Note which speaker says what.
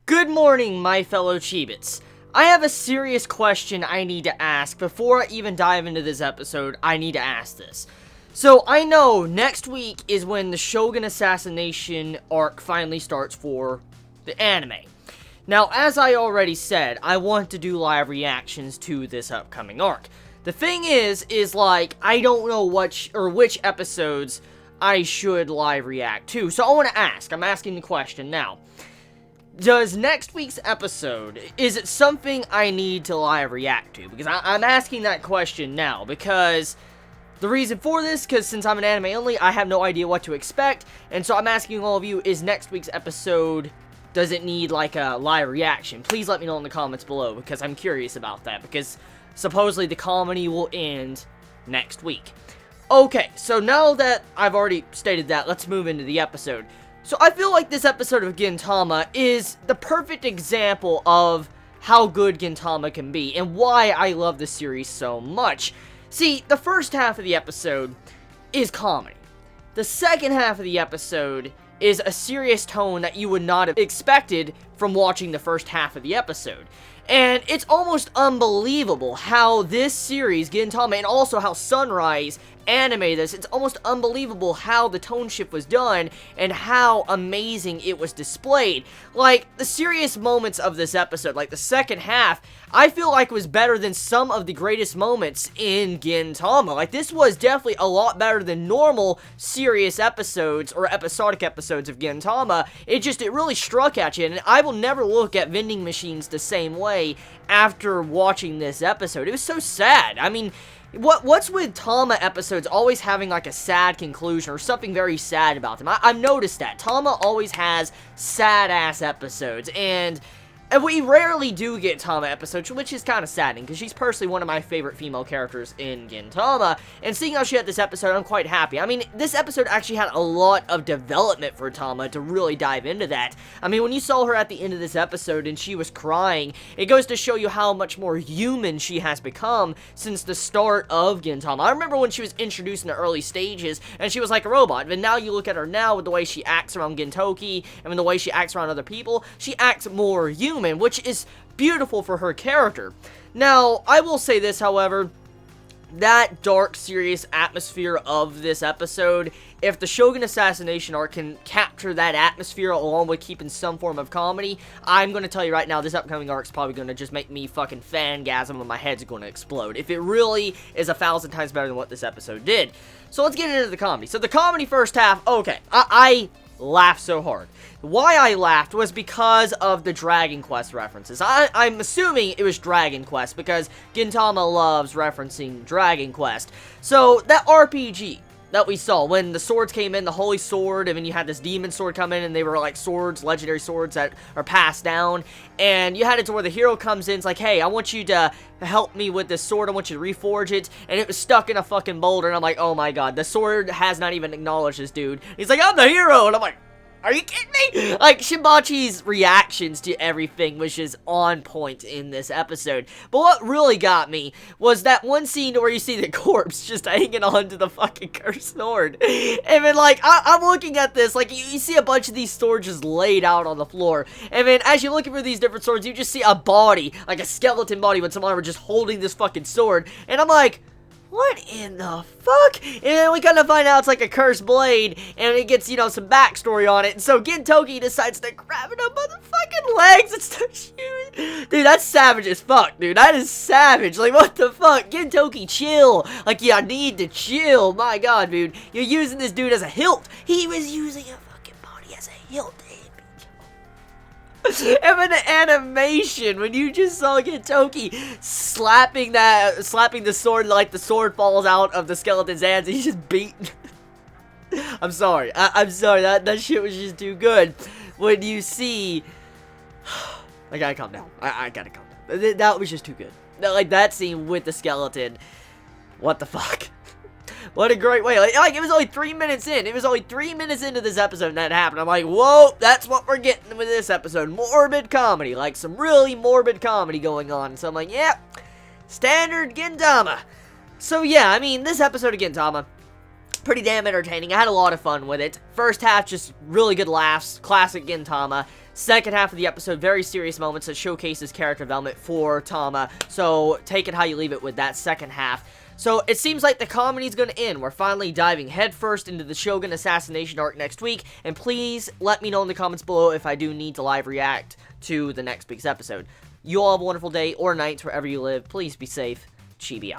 Speaker 1: Good morning, my fellow Chibits. I have a serious question I need to ask. Before I even dive into this episode, I need to ask this. So, I know next week is when the Shogun assassination arc finally starts for the anime. Now, as I already said, I want to do live reactions to this upcoming arc. The thing is like, I don't know which episodes I should live react to. So I want to ask, I'm asking the question now. Does next week's episode, is it something I need to live react to? Because I'm asking that question now, because the reason for this, because since I'm an anime only, I have no idea what to expect, and so I'm asking all of you, is next week's episode, does it need like a live reaction? Please let me know in the comments below, because I'm curious about that, because supposedly the comedy will end next week. Okay, so now that I've already stated that, let's move into the episode. So I feel like this episode of Gintama is the perfect example of how good Gintama can be, and why I love the series so much. See, the first half of the episode is comedy. The second half of the episode is a serious tone that you would not have expected from watching the first half of the episode. And it's almost unbelievable how this series, Gintama, and also how Sunrise animated this, it's almost unbelievable how the tone shift was done and how amazing it was displayed. Like, the serious moments of this episode, like the second half, I feel like was better than some of the greatest moments in Gintama. Like, this was definitely a lot better than normal serious episodes or episodic episodes of Gintama. It really struck at you, and I will never look at vending machines the same way after watching this episode. It was so sad. I mean, what's with Tama episodes always having like a sad conclusion or something very sad about them? I've noticed that. Tama always has sad-ass episodes, and we rarely do get Tama episodes, which is kind of saddening, because she's personally one of my favorite female characters in Gintama, and seeing how she had this episode, I'm quite happy. I mean, this episode actually had a lot of development for Tama to really dive into that. I mean, when you saw her at the end of this episode and she was crying, it goes to show you how much more human she has become since the start of Gintama. I remember when she was introduced in the early stages, and she was like a robot, but now you look at her now with the way she acts around Gintoki, and with the way she acts around other people, she acts more human, which is beautiful for her character. Now, I will say this, however, that dark, serious atmosphere of this episode, if the Shogun assassination arc can capture that atmosphere along with keeping some form of comedy, I'm going to tell you right now, this upcoming arc is probably going to just make me fucking fangasm and my head's going to explode. If it really is 1,000 times better than what this episode did. So let's get into the comedy. So the comedy first half, okay, I laughed so hard. Why I laughed was because of the Dragon Quest references. I'm assuming it was Dragon Quest, because Gintama loves referencing Dragon Quest. So, that RPG that we saw, when the swords came in, the Holy Sword, and then you had this Demon Sword come in, and they were like swords, legendary swords that are passed down, and you had it to where the hero comes in, it's like, hey, I want you to help me with this sword, I want you to reforge it, and it was stuck in a fucking boulder, and I'm like, oh my god, the sword has not even acknowledged this dude. He's like, I'm the hero, and I'm like, are you kidding me? Like, Shinbachi's reactions to everything was just on point in this episode. But what really got me was that one scene where you see the corpse just hanging on to the fucking cursed sword. And then, like, I'm looking at this, like, you see a bunch of these swords just laid out on the floor. And then, as you're looking for these different swords, you just see a body, like a skeleton body with some armor just holding this fucking sword. And I'm like, what in the fuck? And then we kind of find out it's like a cursed blade, and it gets, you know, some backstory on it. And so Gintoki decides to grab it up by the fucking legs and start shooting. Dude, that's savage as fuck, dude. That is savage. Like, what the fuck? Gintoki, chill. Like, yeah, I need to chill. My god, dude. You're using this dude as a hilt. He was using a fucking body as a hilt. And then the animation, when you just saw Gintoki slapping the sword, like the sword falls out of the skeleton's hands, and he's just beating. I'm sorry. I'm sorry. That shit was just too good. When you see, I gotta calm down. I gotta calm down. That was just too good. Like, that scene with the skeleton. What the fuck? What a great way. Like, it was only 3 minutes in. It was only 3 minutes into this episode and that happened. I'm like, whoa, that's what we're getting with this episode. Morbid comedy. Like, some really morbid comedy going on. So I'm like, yeah, standard Gintama. So yeah, I mean, this episode of Gintama, pretty damn entertaining. I had a lot of fun with it. First half, just really good laughs, classic Gintama. Second half of the episode, very serious moments that showcases character development for Tama. So take it how you leave it with that second half. So it seems like the comedy's gonna end. We're finally diving headfirst into the Shogun assassination arc next week. And please let me know in the comments below if I do need to live react to the next week's episode. You all have a wonderful day or night wherever you live. Please be safe. Chibi out.